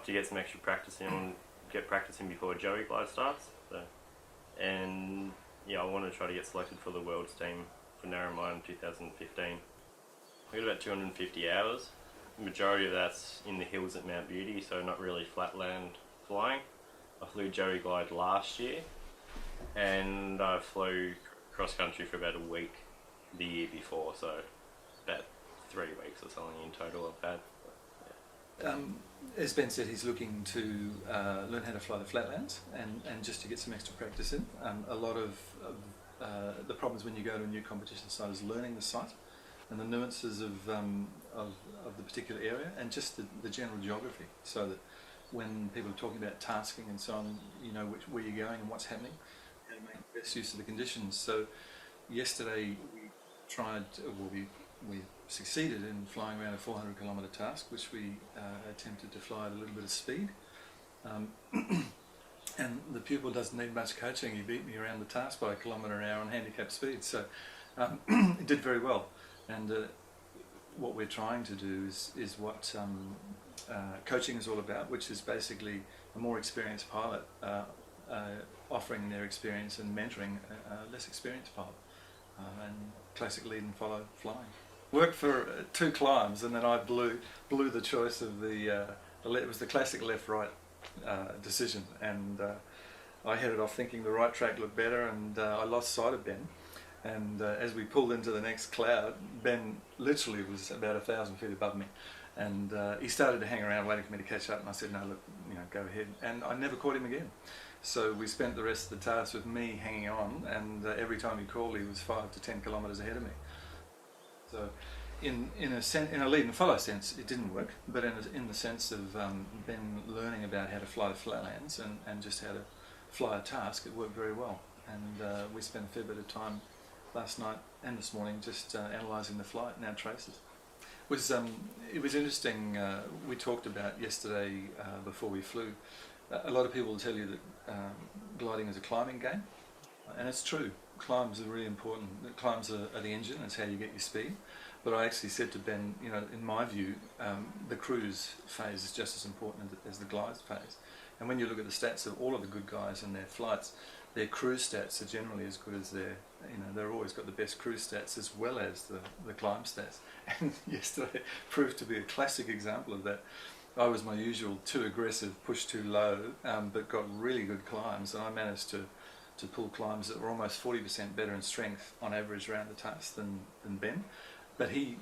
to get some extra practice in. I want to get practice in before Joey Glide starts. So. And yeah, I want to try to get selected for the World's team for Narromine 2015. We got about 250 hours. The majority of that's in the hills at Mount Beauty, so not really flatland flying. I flew Joey Glide last year, and I flew cross country for about a week the year before, so about 3 weeks or something in total I've had. As Ben said, he's looking to learn how to fly the flatlands and just to get some extra practice in. A lot of the problems when you go to a new competition site is learning the site and the nuances of the particular area and just the general geography, so that when people are talking about tasking and so on, you know where you're going and what's happening, how to make the best use of the conditions. So yesterday we tried, we succeeded in flying around a 400 kilometre task, which we attempted to fly at a little bit of speed. And the pupil doesn't need much coaching. He beat me around the task by a kilometre an hour on handicap speed, so it did very well. And what we're trying to do is what coaching is all about, which is basically a more experienced pilot offering their experience and mentoring a less experienced pilot, and classic lead and follow flying. Worked for 2 climbs, and then I blew the choice of it was the classic left-right decision, and I headed off thinking the right track looked better, and I lost sight of Ben. And as we pulled into the next cloud, Ben literally was about 1,000 feet above me, and he started to hang around waiting for me to catch up, and I said, no, look, go ahead. And I never caught him again. So we spent the rest of the task with me hanging on, and every time he called, he was 5 to 10 kilometres ahead of me. So in a lead and follow sense, it didn't work, but in the sense of Ben learning about how to fly the flatlands and just how to fly a task, it worked very well. And we spent a fair bit of time last night and this morning just analysing the flight and our traces. It was interesting. We talked about yesterday before we flew. A lot of people will tell you that gliding is a climbing game, and it's true. Climbs are really important. The climbs are the engine. It's how you get your speed. But I actually said to Ben, in my view, the cruise phase is just as important as the glide phase. And when you look at the stats of all of the good guys and their flights, their cruise stats are generally as good as they're always got the best cruise stats as well as the climb stats. And yesterday proved to be a classic example of that. I was my usual too aggressive, push too low, but got really good climbs, and I managed to pull climbs that were almost 40% better in strength on average around the task than Ben. But he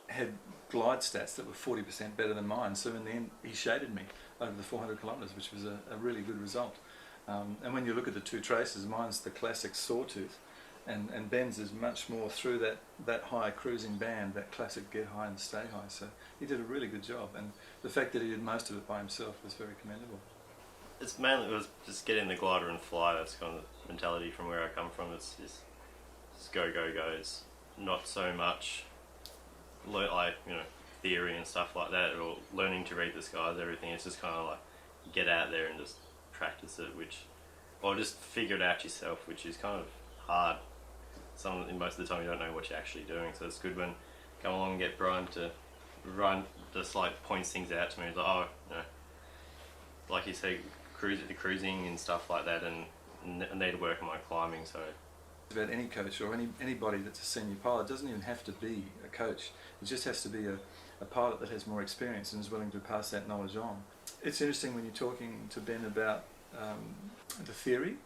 had glide stats that were 40% better than mine, so in the end he shaded me over the 400 kilometres, which was a really good result. And when you look at the 2 traces, mine's the classic sawtooth, and Ben's is much more through that high cruising band, that classic get high and stay high. So he did a really good job, and the fact that he did most of it by himself was very commendable. It was just get in the glider and fly. That's kind of the mentality from where I come from. It's just go. It's not so much theory and stuff like that, or learning to read the skies, everything. It's just kind of like get out there and just practice it, or just figure it out yourself, which is kind of hard. Most of the time you don't know what you're actually doing, so it's good when come along and get Brian to just like points things out to me. It's like, like you say, the cruising and stuff like that, and I need to work on my climbing. So about any coach or anybody that's a senior pilot, doesn't even have to be a coach. It just has to be a pilot that has more experience and is willing to pass that knowledge on. It's interesting when you're talking to Ben about the theory.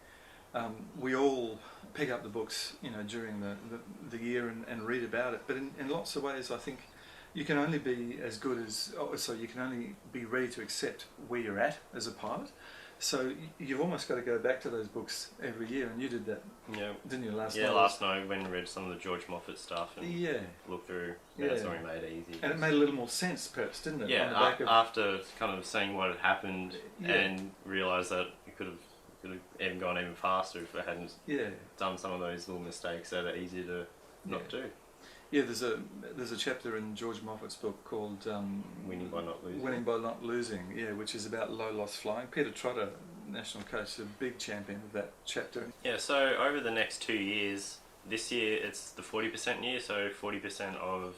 We all pick up the books, during the year and read about it. But in lots of ways, I think you can only be as good as, you can only be ready to accept where you're at as a pilot. So you've almost got to go back to those books every year, and you did that, didn't you, last night? Yeah, last night I went and read some of the George Moffat stuff and looked through. That's what made it easy. And it made a little more sense, perhaps, didn't it? Yeah, after kind of seeing what had happened and realised that it could have even gone even faster if it hadn't done some of those little mistakes that are easy to not do. Yeah, there's a chapter in George Moffat's book called Winning by Not Losing. Winning by Not Losing, which is about low loss flying. Peter Trotter, national coach, is a big champion of that chapter. Yeah, so over the next 2 years, this year it's the 40% year, so 40% of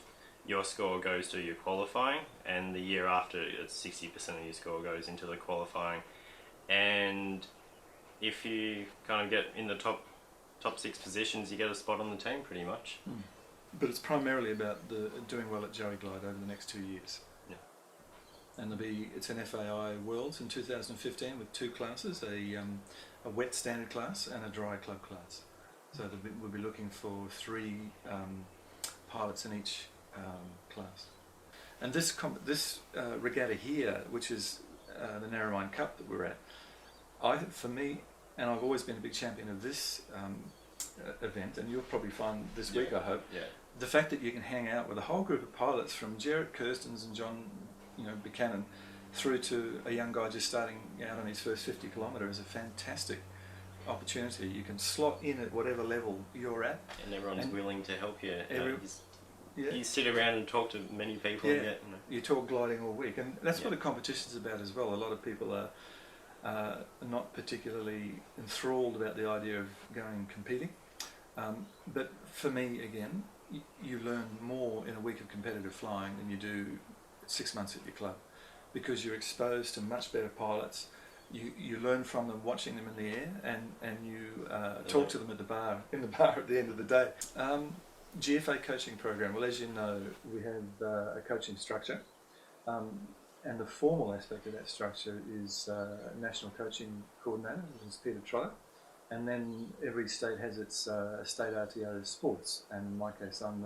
your score goes to your qualifying, and the year after, it's 60% of your score goes into the qualifying. And if you kind of get in the top 6 positions, you get a spot on the team, pretty much. But it's primarily about doing well at Joey Glide over the next 2 years. Yeah. And it's an FAI Worlds in 2015 with 2 classes, a wet standard class and a dry club class. So we'll be looking for 3 pilots in each class. And this regatta here, which is the Narromine Cup that we're at, for me, and I've always been a big champion of this event, and you'll probably find this week, I hope, the fact that you can hang out with a whole group of pilots from Jarrett Kirstens and John Buchanan through to a young guy just starting out on his first 50 kilometre is a fantastic opportunity. You can slot in at whatever level you're at, and everyone's willing to help you. Yeah. You sit around and talk to many people. Yeah, you talk gliding all week, and that's what a competition's about as well. A lot of people are not particularly enthralled about the idea of going and competing, but for me, again, you learn more in a week of competitive flying than you do 6 months at your club, because you're exposed to much better pilots. You learn from them watching them in the air, and you talk to them in the bar at the end of the day. GFA coaching program. Well, as you know, we have a coaching structure, and the formal aspect of that structure is a national coaching coordinator, who's Peter Trotter, and then every state has its state RTO sports, and in my case, I'm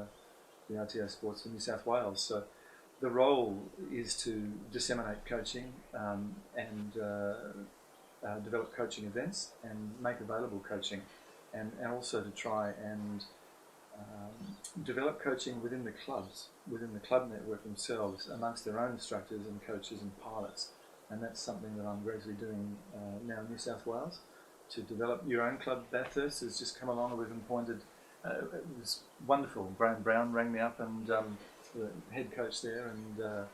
the RTO sports for New South Wales. So the role is to disseminate coaching and develop coaching events and make available coaching, and also to try and develop coaching within the clubs, within the club network themselves, amongst their own instructors and coaches and pilots. And that's something that I'm gradually doing now in New South Wales, to develop your own club. Bathurst has just come along, and we've appointed, it was wonderful, Graham Brown rang me up, and the head coach there, and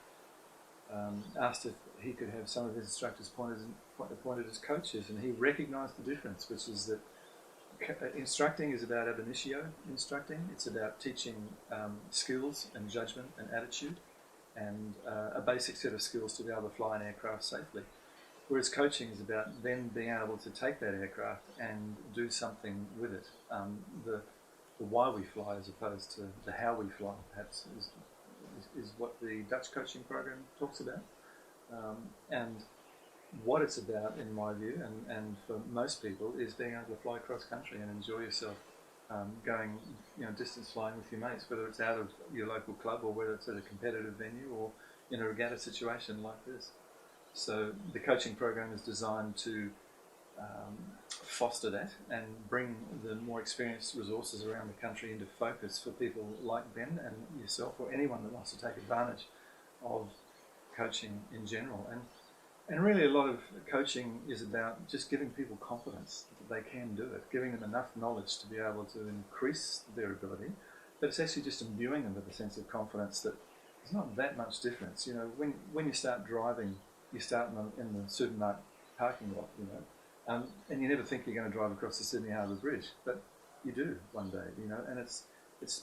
asked if he could have some of his instructors appointed as coaches, and he recognised the difference, which is that instructing is about ab initio instructing. It's about teaching skills and judgment and attitude, and a basic set of skills to be able to fly an aircraft safely. Whereas coaching is about then being able to take that aircraft and do something with it. The why we fly as opposed to the how we fly, perhaps, is what the Dutch coaching program talks about. And what it's about, in my view, and for most people, is being able to fly cross country and enjoy yourself, going distance flying with your mates, whether it's out of your local club or whether it's at a competitive venue or in a regatta situation like this. So the coaching program is designed to foster that and bring the more experienced resources around the country into focus for people like Ben and yourself, or anyone that wants to take advantage of coaching in general. And really, a lot of coaching is about just giving people confidence that they can do it, giving them enough knowledge to be able to increase their ability, but it's actually just imbuing them with a sense of confidence that there's not that much difference. When you start driving, you start in the supermarket parking lot, and you never think you're going to drive across the Sydney Harbour Bridge, but you do one day, and it's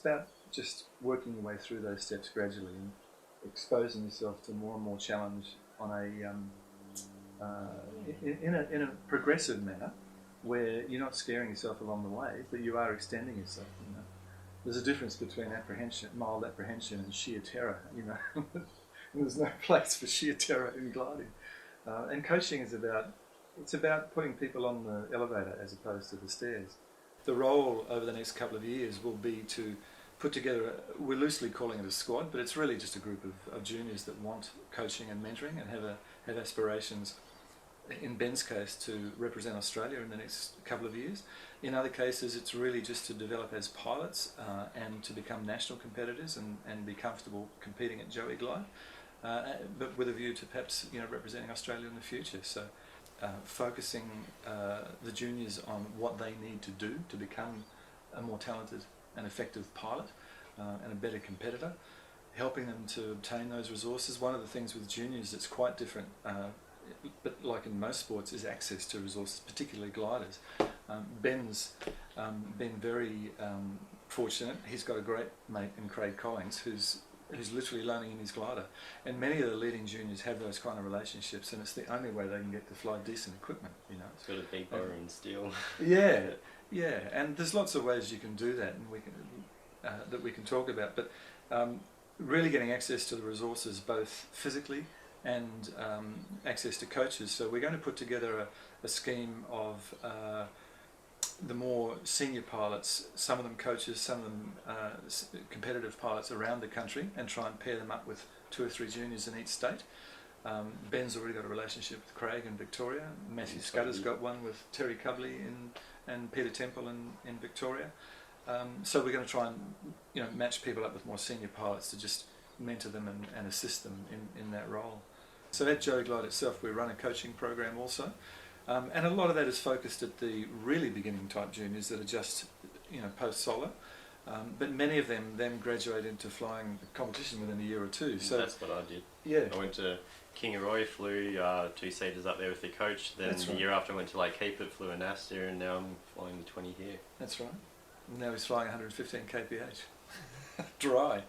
about just working your way through those steps gradually and exposing yourself to more and more challenge on in a progressive manner, where you're not scaring yourself along the way, but you are extending yourself. There's a difference between mild apprehension, and sheer terror. And there's no place for sheer terror in gliding. And coaching is about putting people on the elevator as opposed to the stairs. The role over the next couple of years will be to put together, we're loosely calling it a squad, but it's really just a group of juniors that want coaching and mentoring and have aspirations, in Ben's case, to represent Australia in the next couple of years. In other cases, it's really just to develop as pilots and to become national competitors and be comfortable competing at Joey Glide, but with a view to perhaps representing Australia in the future. So focusing the juniors on what they need to do to become a more talented and effective pilot and a better competitor, helping them to obtain those resources. One of the things with juniors that's quite different, but like in most sports, is access to resources, particularly gliders. Ben's been very fortunate. He's got a great mate in Craig Collins, who's who's literally learning in his glider. And many of the leading juniors have those kind of relationships, and it's the only way they can get to fly decent equipment, you know. It's got a big bow and steel. Yeah, yeah, and there's lots of ways you can do that, and we can talk about. But really getting access to the resources, both physically and access to coaches. So we're going to put together a scheme of the more senior pilots, some of them coaches, some of them competitive pilots around the country, and try and pair them up with 2 or 3 juniors in each state. Ben's already got a relationship with Craig in Victoria. Matthew Scudder's got one with Terry Cubley and Peter Temple in Victoria. So we're going to try and match people up with more senior pilots to just mentor them and assist them in that role. So at Joey Glide itself, we run a coaching program also. And a lot of that is focused at the really beginning type juniors that are just, post-solar. But many of them then graduate into flying the competition within a year or 2. So that's what I did. Yeah. I went to Kingaroy, flew 2-seaters up there with the coach. Then That's the right. year after I went to Lake Heapert, flew a Nasta, and now I'm flying the 20 here. That's right. Now he's flying 115 kph. Dry.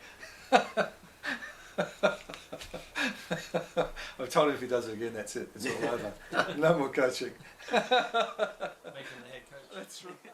I've told him if he does it again, that's it. It's all over. No more coaching. Making the head coach. That's right.